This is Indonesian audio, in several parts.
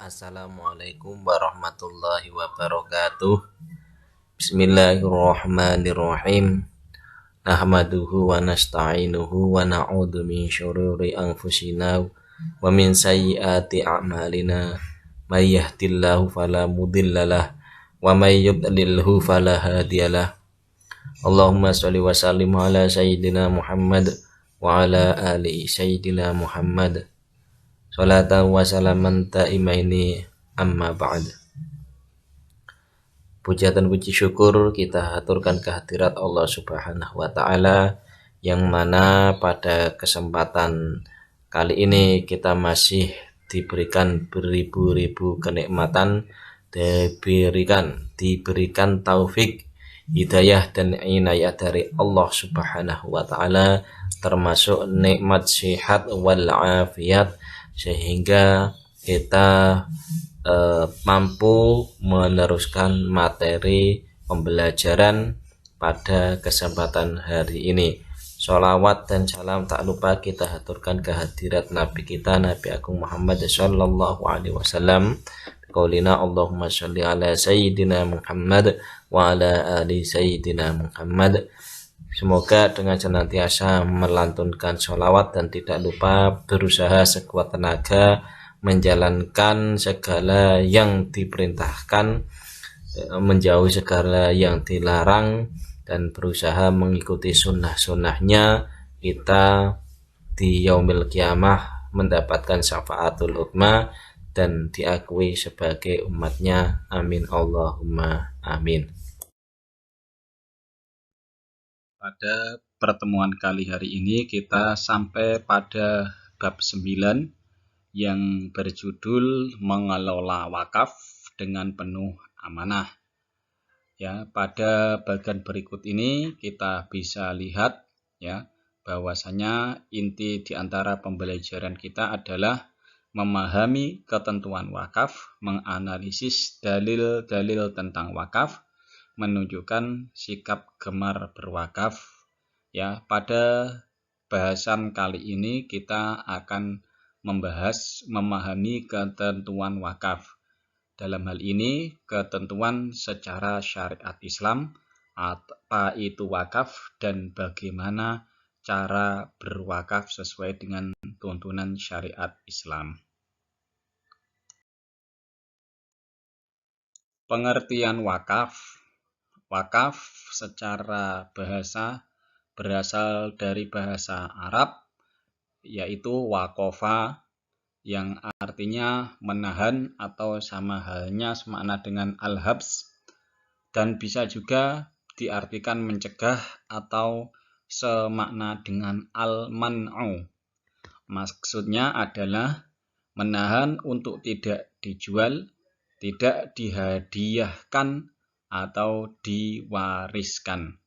Assalamualaikum warahmatullahi wabarakatuh. Bismillahirrahmanirrahim. Nahmaduhu wa nasta'inuhu wa na'udzu min syururi anfusina wa min sayyiati a'malina. May yahdihillahu fala mudhillalah wa may yudlilhu fala hadiyalah. Allahumma shalli wa sallim ala sayyidina Muhammad wa ala ali sayyidina Muhammad. Salatan wa salaman ta'imaini amma ba'd. Puja dan puji syukur kita haturkan kehadirat Allah Subhanahu wa taala, yang mana pada kesempatan kali ini kita masih diberikan beribu-ribu kenikmatan, diberikan taufik, hidayah dan inayah dari Allah Subhanahu wa taala, termasuk nikmat sehat wal afiat, sehingga kita mampu meneruskan materi pembelajaran pada kesempatan hari ini. Sholawat dan salam tak lupa kita haturkan kehadirat Nabi kita, Nabi Agung Muhammad sallallahu alaihi wasallam. Qaulina Allahumma sholli ala sayyidina Muhammad wa ala ali sayyidina Muhammad. Semoga dengan senantiasa melantunkan sholawat dan tidak lupa berusaha sekuat tenaga menjalankan segala yang diperintahkan, menjauhi segala yang dilarang, dan berusaha mengikuti sunnah-sunnahnya. Kita di yaumil kiamah mendapatkan syafaatul ummah dan diakui sebagai umatnya. Amin Allahumma amin. Pada pertemuan kali hari ini kita sampai pada bab 9 yang berjudul mengelola wakaf dengan penuh amanah. Ya, pada bagian berikut ini kita bisa lihat ya bahwasanya inti di antara pembelajaran kita adalah memahami ketentuan wakaf, menganalisis dalil-dalil tentang wakaf, menunjukkan sikap gemar berwakaf. Ya, pada bahasan kali ini kita akan membahas memahami ketentuan wakaf. Dalam hal ini ketentuan secara syariat Islam, apa itu wakaf dan bagaimana cara berwakaf sesuai dengan tuntunan syariat Islam. Pengertian wakaf. Wakaf secara bahasa berasal dari bahasa Arab, yaitu wakofa, yang artinya menahan atau sama halnya semakna dengan al-habs, dan bisa juga diartikan mencegah atau semakna dengan al-man'u. Maksudnya adalah menahan untuk tidak dijual, tidak dihadiahkan atau diwariskan.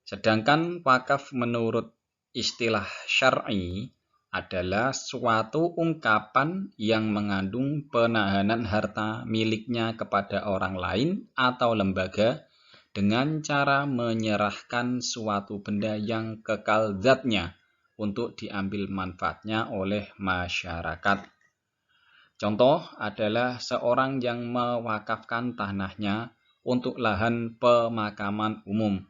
Sedangkan wakaf menurut istilah syar'i adalah suatu ungkapan yang mengandung penahanan harta miliknya kepada orang lain atau lembaga dengan cara menyerahkan suatu benda yang kekal zatnya untuk diambil manfaatnya oleh masyarakat. Contoh adalah seorang yang mewakafkan tanahnya untuk lahan pemakaman umum.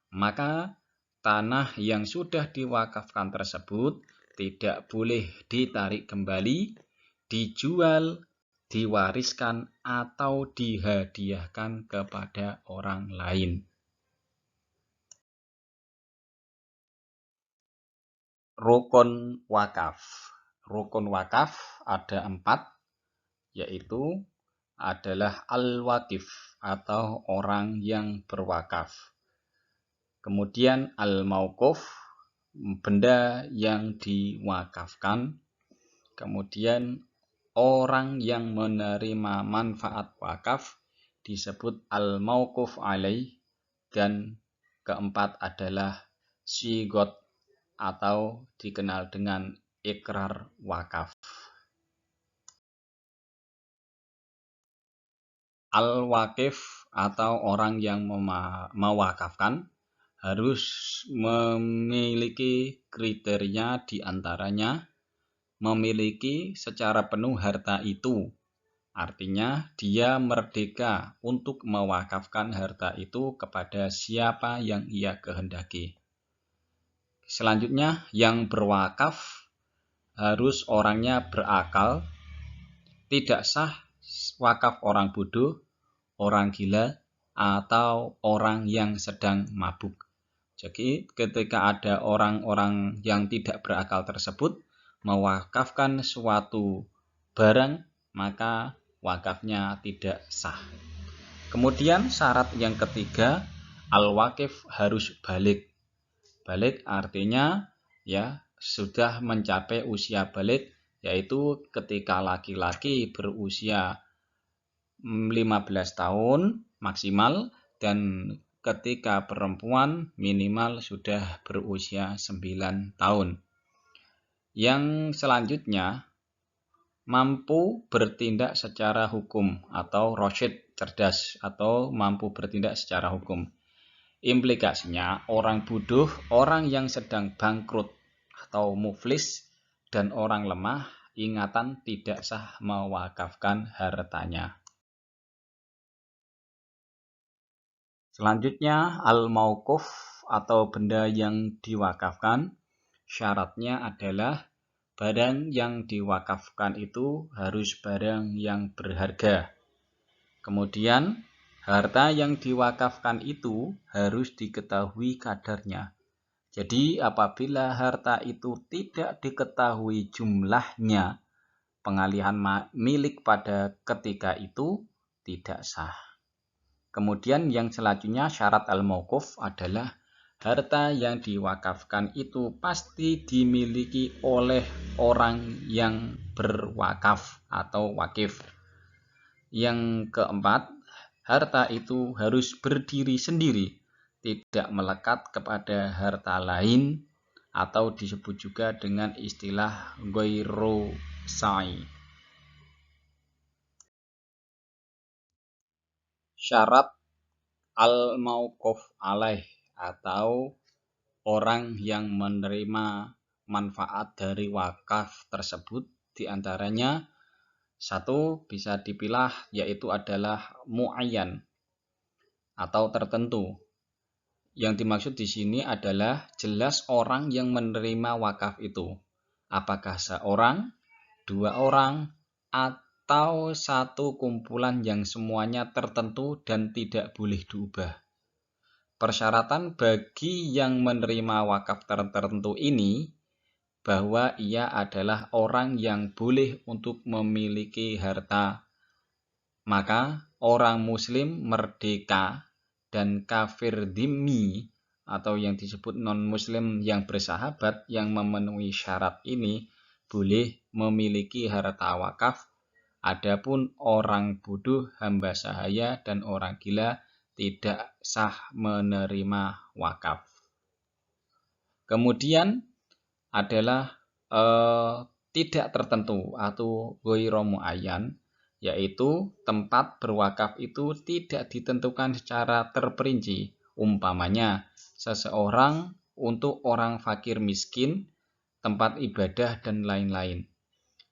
Maka tanah yang sudah diwakafkan tersebut tidak boleh ditarik kembali, dijual, diwariskan, atau dihadiahkan kepada orang lain. Rukun wakaf. Rukun wakaf ada 4, yaitu adalah al-wakif atau orang yang berwakaf. Kemudian al-mauquf, benda yang diwakafkan. Kemudian orang yang menerima manfaat wakaf disebut al-mauquf alaih. Dan keempat adalah sigot atau dikenal dengan ikrar wakaf. Al-wakif atau orang yang mewakafkan harus memiliki kriteria, diantaranya memiliki secara penuh harta itu Artinya dia merdeka untuk mewakafkan harta itu kepada siapa yang ia kehendaki. Selanjutnya, yang berwakaf harus orangnya berakal, tidak sah wakaf orang bodoh, orang gila, atau orang yang sedang mabuk. Jadi ketika ada orang-orang yang tidak berakal tersebut mewakafkan suatu barang, maka wakafnya tidak sah. Kemudian syarat yang ketiga, al-wakif harus balik. Balik artinya ya sudah mencapai usia balik, yaitu ketika laki-laki berusia 15 tahun maksimal dan ketika perempuan minimal sudah berusia 9 tahun. Yang selanjutnya, mampu bertindak secara hukum atau rasyid, cerdas, atau mampu bertindak secara hukum. Implikasinya orang bodoh, orang yang sedang bangkrut atau muflis, dan orang lemah ingatan tidak sah mewakafkan hartanya. Selanjutnya, al-mauquf atau benda yang diwakafkan. Syaratnya adalah barang yang diwakafkan itu harus barang yang berharga. Kemudian, harta yang diwakafkan itu harus diketahui kadarnya. Jadi, apabila harta itu tidak diketahui jumlahnya, pengalihan milik pada ketika itu tidak sah. Kemudian yang selanjutnya syarat al-mauquf adalah harta yang diwakafkan itu pasti dimiliki oleh orang yang berwakaf atau wakif. Yang keempat, harta itu harus berdiri sendiri, tidak melekat kepada harta lain atau disebut juga dengan istilah ghairu sa'i. Syarat al-mauquf alaih atau orang yang menerima manfaat dari wakaf tersebut diantaranya satu bisa dipilah yaitu adalah muayyan atau tertentu. Yang dimaksud di sini adalah jelas orang yang menerima wakaf itu. Apakah seorang, dua orang, atau satu kumpulan yang semuanya tertentu dan tidak boleh diubah. Persyaratan bagi yang menerima wakaf tertentu ini bahwa ia adalah orang yang boleh untuk memiliki harta. Maka orang muslim merdeka dan kafir dhimmi atau yang disebut non-muslim yang bersahabat yang memenuhi syarat ini boleh memiliki harta wakaf. Adapun orang bodoh, hamba sahaya, dan orang gila tidak sah menerima wakaf. Kemudian adalah tidak tertentu atau ghairu muayyan, yaitu tempat berwakaf itu tidak ditentukan secara terperinci. Umpamanya, seseorang untuk orang fakir miskin, tempat ibadah, dan lain-lain.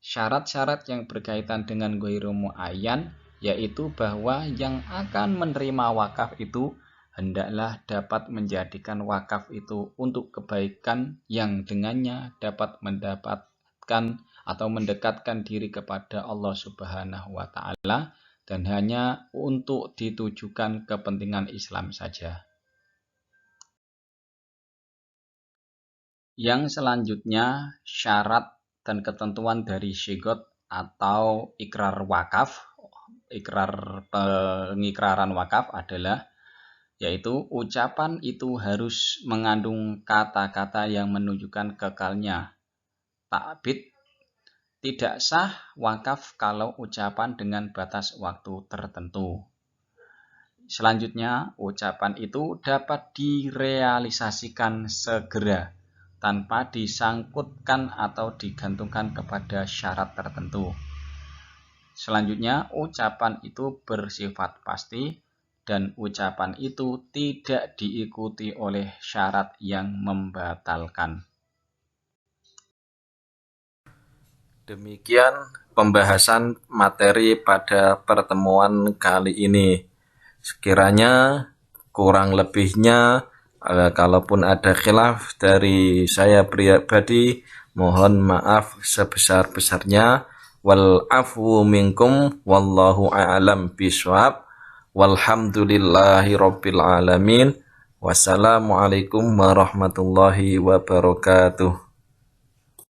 Syarat-syarat yang berkaitan dengan ghairu muayyan yaitu bahwa yang akan menerima wakaf itu hendaklah dapat menjadikan wakaf itu untuk kebaikan yang dengannya dapat mendapatkan atau mendekatkan diri kepada Allah Subhanahu wa Ta'ala dan hanya untuk ditujukan kepentingan Islam saja. Yang selanjutnya syarat dan ketentuan dari syigot atau ikrar wakaf, ikrar pengikraran wakaf adalah yaitu ucapan itu harus mengandung kata-kata yang menunjukkan kekalnya. Ta'bid, tidak sah wakaf kalau ucapan dengan batas waktu tertentu. Selanjutnya, ucapan itu dapat direalisasikan segera tanpa disangkutkan atau digantungkan kepada syarat tertentu. Selanjutnya, ucapan itu bersifat pasti dan ucapan itu tidak diikuti oleh syarat yang membatalkan. Demikian pembahasan materi pada pertemuan kali ini. Sekiranya kurang lebihnya, kalaupun ada khilaf dari saya pribadi, mohon maaf sebesar-besarnya. Wal afwu minkum wallahu a'lam bishawab. Walhamdulillahi rabbil alamin. Wassalamualaikum warahmatullahi wabarakatuh.